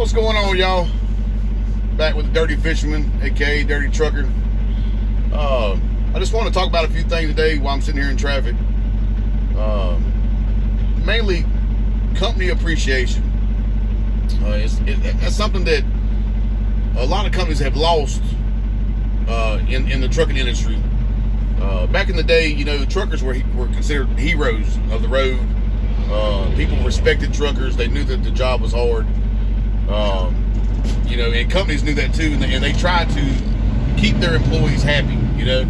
What's going on, y'all? Back with the Dirty Fisherman, aka Dirty Trucker. I just want to talk about a few things today while I'm sitting here in traffic. Mainly company appreciation. That's something that a lot of companies have lost in the trucking industry. Back in the day, you know, truckers were considered heroes of the road. People respected truckers. They knew that the job was hard. You know, and companies knew that too, and they tried to keep their employees happy. You know,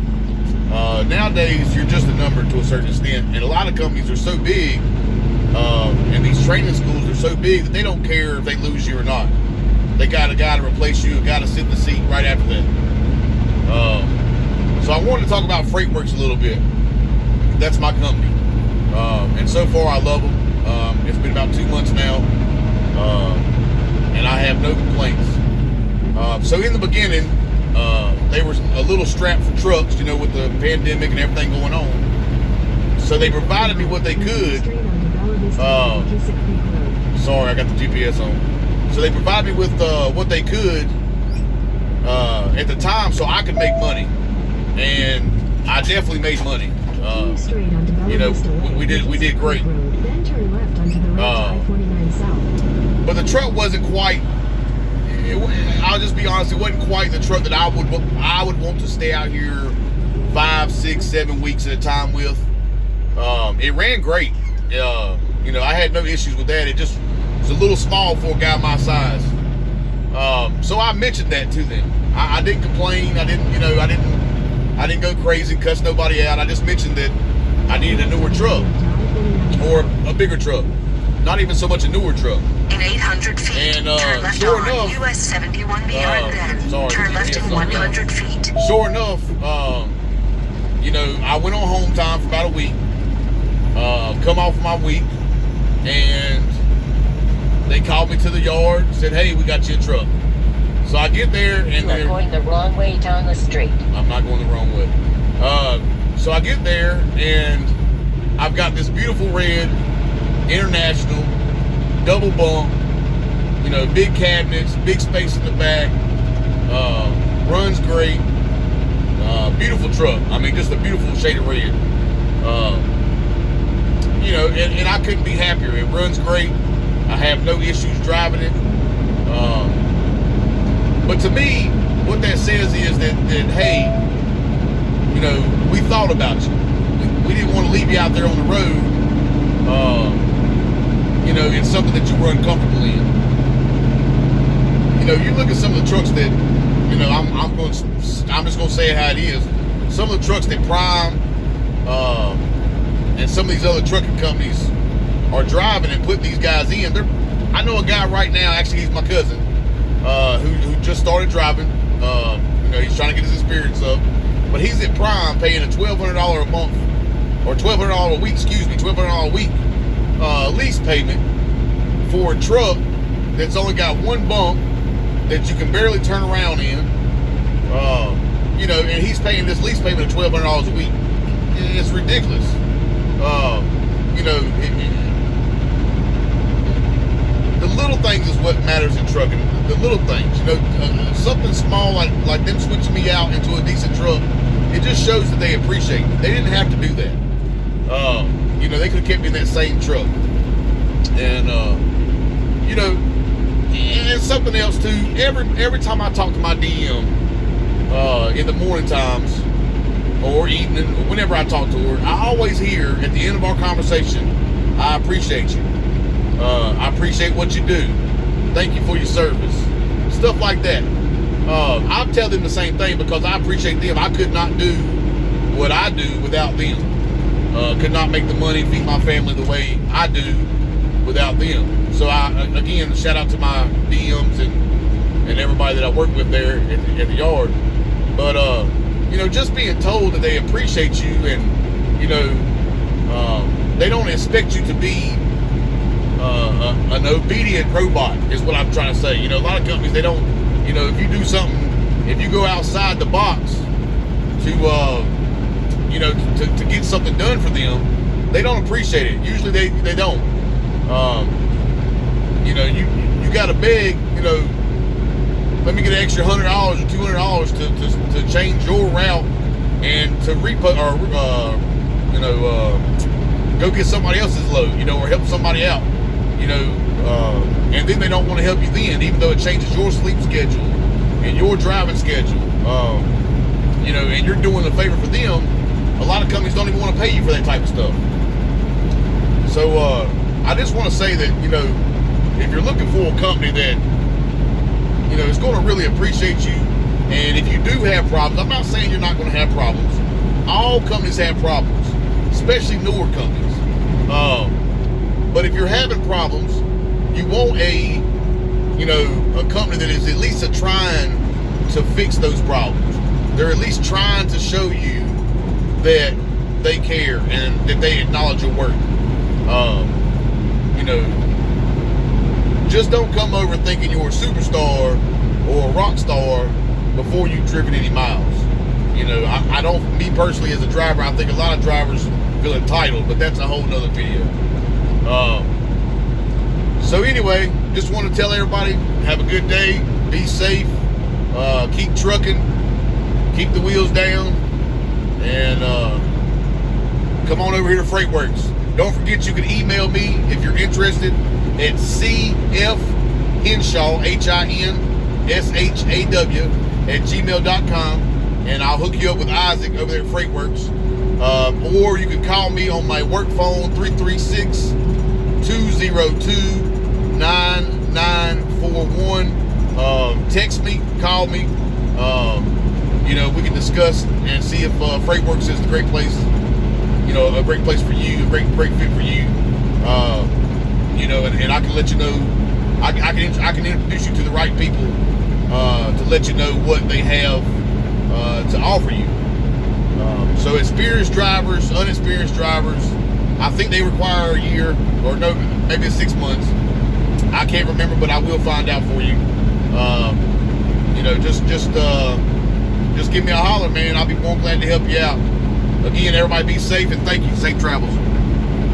nowadays you're just a number to a certain extent, and a lot of companies are so big, and these training schools are so big that they don't care if they lose you or not. They got a guy to replace you, a guy to sit in the seat right after that. So I wanted to talk about Freightworks a little bit. That's my company, and so far I love them. It's been about 2 months now, and I have no complaints. So in the beginning, they were a little strapped for trucks, you know, with the pandemic and everything going on. So they provided me what they could. Sorry, I got the GPS on. So they provided me with what they could at the time, so I could make money, and I definitely made money. You know, we did great. But the truck wasn't quite. I'll just be honest. It wasn't quite the truck that I would want to stay out here 5, 6, 7 weeks at a time with. It ran great. You know, I had no issues with that. It just was a little small for a guy my size. So I mentioned that to them. I didn't complain. I didn't go crazy and cuss nobody out. I just mentioned that I needed a newer truck or a bigger truck. Not even so much a newer truck. In 800 feet, and turn left sure on enough, US 71 behind them. Turn left in 100 feet. Sure enough, you know, I went on home time for about a week. Come off my week, and they called me to the yard and said, "Hey, we got you a truck." So I get there, and you're going the wrong way down the street. I'm not going the wrong way. So I get there, and I've got this beautiful red International double bunk, you know, big cabinets, big space in the back, runs great, beautiful truck. I mean, just a beautiful shade of red. You know, and I couldn't be happier. It runs great. I have no issues driving it. But to me, what that says is that hey, you know, we thought about you. We didn't want to leave you out there on the road. You know, it's something that you were uncomfortable in. You know, you look at some of the trucks that, you know, I'm just gonna say it how it is. Some of the trucks that Prime and some of these other trucking companies are driving and putting these guys in. I know a guy right now. Actually, he's my cousin who just started driving. You know, he's trying to get his experience up, but he's at Prime paying a $1,200 a month or $1,200 a week. Excuse me, $1,200 a week. Lease payment for a truck that's only got one bump that you can barely turn around in. You know, and he's paying this lease payment of $1,200 a week. It's ridiculous. You know, the little things is what matters in trucking. The little things, you know, something small like them switching me out into a decent truck. It just shows that they appreciate me. They didn't have to do that. You know, they could have kept me in that same truck. And, you know, and something else too, every time I talk to my DM in the morning times or evening, or whenever I talk to her, I always hear at the end of our conversation, "I appreciate you. I appreciate what you do. Thank you for your service." Stuff like that. I tell them the same thing because I appreciate them. I could not do what I do without them. Could not make the money, feed my family the way I do without them. So again, shout out to my DMs and everybody that I work with there at the yard. But you know, just being told that they appreciate you, and you know, they don't expect you to be an obedient robot, is what I'm trying to say. You know, a lot of companies, they don't. You know, if you do something, if you go outside the box to you know, to get something done for them, they don't appreciate it. Usually they don't. You know, you you got to beg, you know, let me get an extra $100 or $200 to change your route and to go get somebody else's load, you know, or help somebody out, you know, and then they don't want to help you then, even though it changes your sleep schedule and your driving schedule, you know, and you're doing a favor for them. A lot of companies don't even want to pay you for that type of stuff. So I just want to say that, you know, if you're looking for a company that, you know, is going to really appreciate you, and if you do have problems, I'm not saying you're not going to have problems. All companies have problems, especially newer companies. But if you're having problems, you want a company that is at least trying to fix those problems. They're at least trying to show you that they care and that they acknowledge your work. You know, just don't come over thinking you're a superstar or a rock star before you've driven any miles. You know, I don't, me personally as a driver, I think a lot of drivers feel entitled, but that's a whole nother video. So anyway, just want to tell everybody, have a good day, be safe, keep trucking, keep the wheels down, and come on over here to Freightworks. Don't forget you can email me if you're interested at cfhinshaw, HINSHAW @gmail.com, and I'll hook you up with Isaac over there at Freightworks. Or you can call me on my work phone, 336-202-9941. Text me, call me. You know, we can discuss and see if Freightworks is a great place. You know, a great place for you, a great fit for you. You know, and I can let you know. I can introduce you to the right people to let you know what they have to offer you. So experienced drivers, unexperienced drivers, I think they require a year, or no, maybe it's 6 months. I can't remember, but I will find out for you. You know, just give me a holler, man. I'll be more glad to help you out. Again, everybody be safe, and thank you. Safe travels.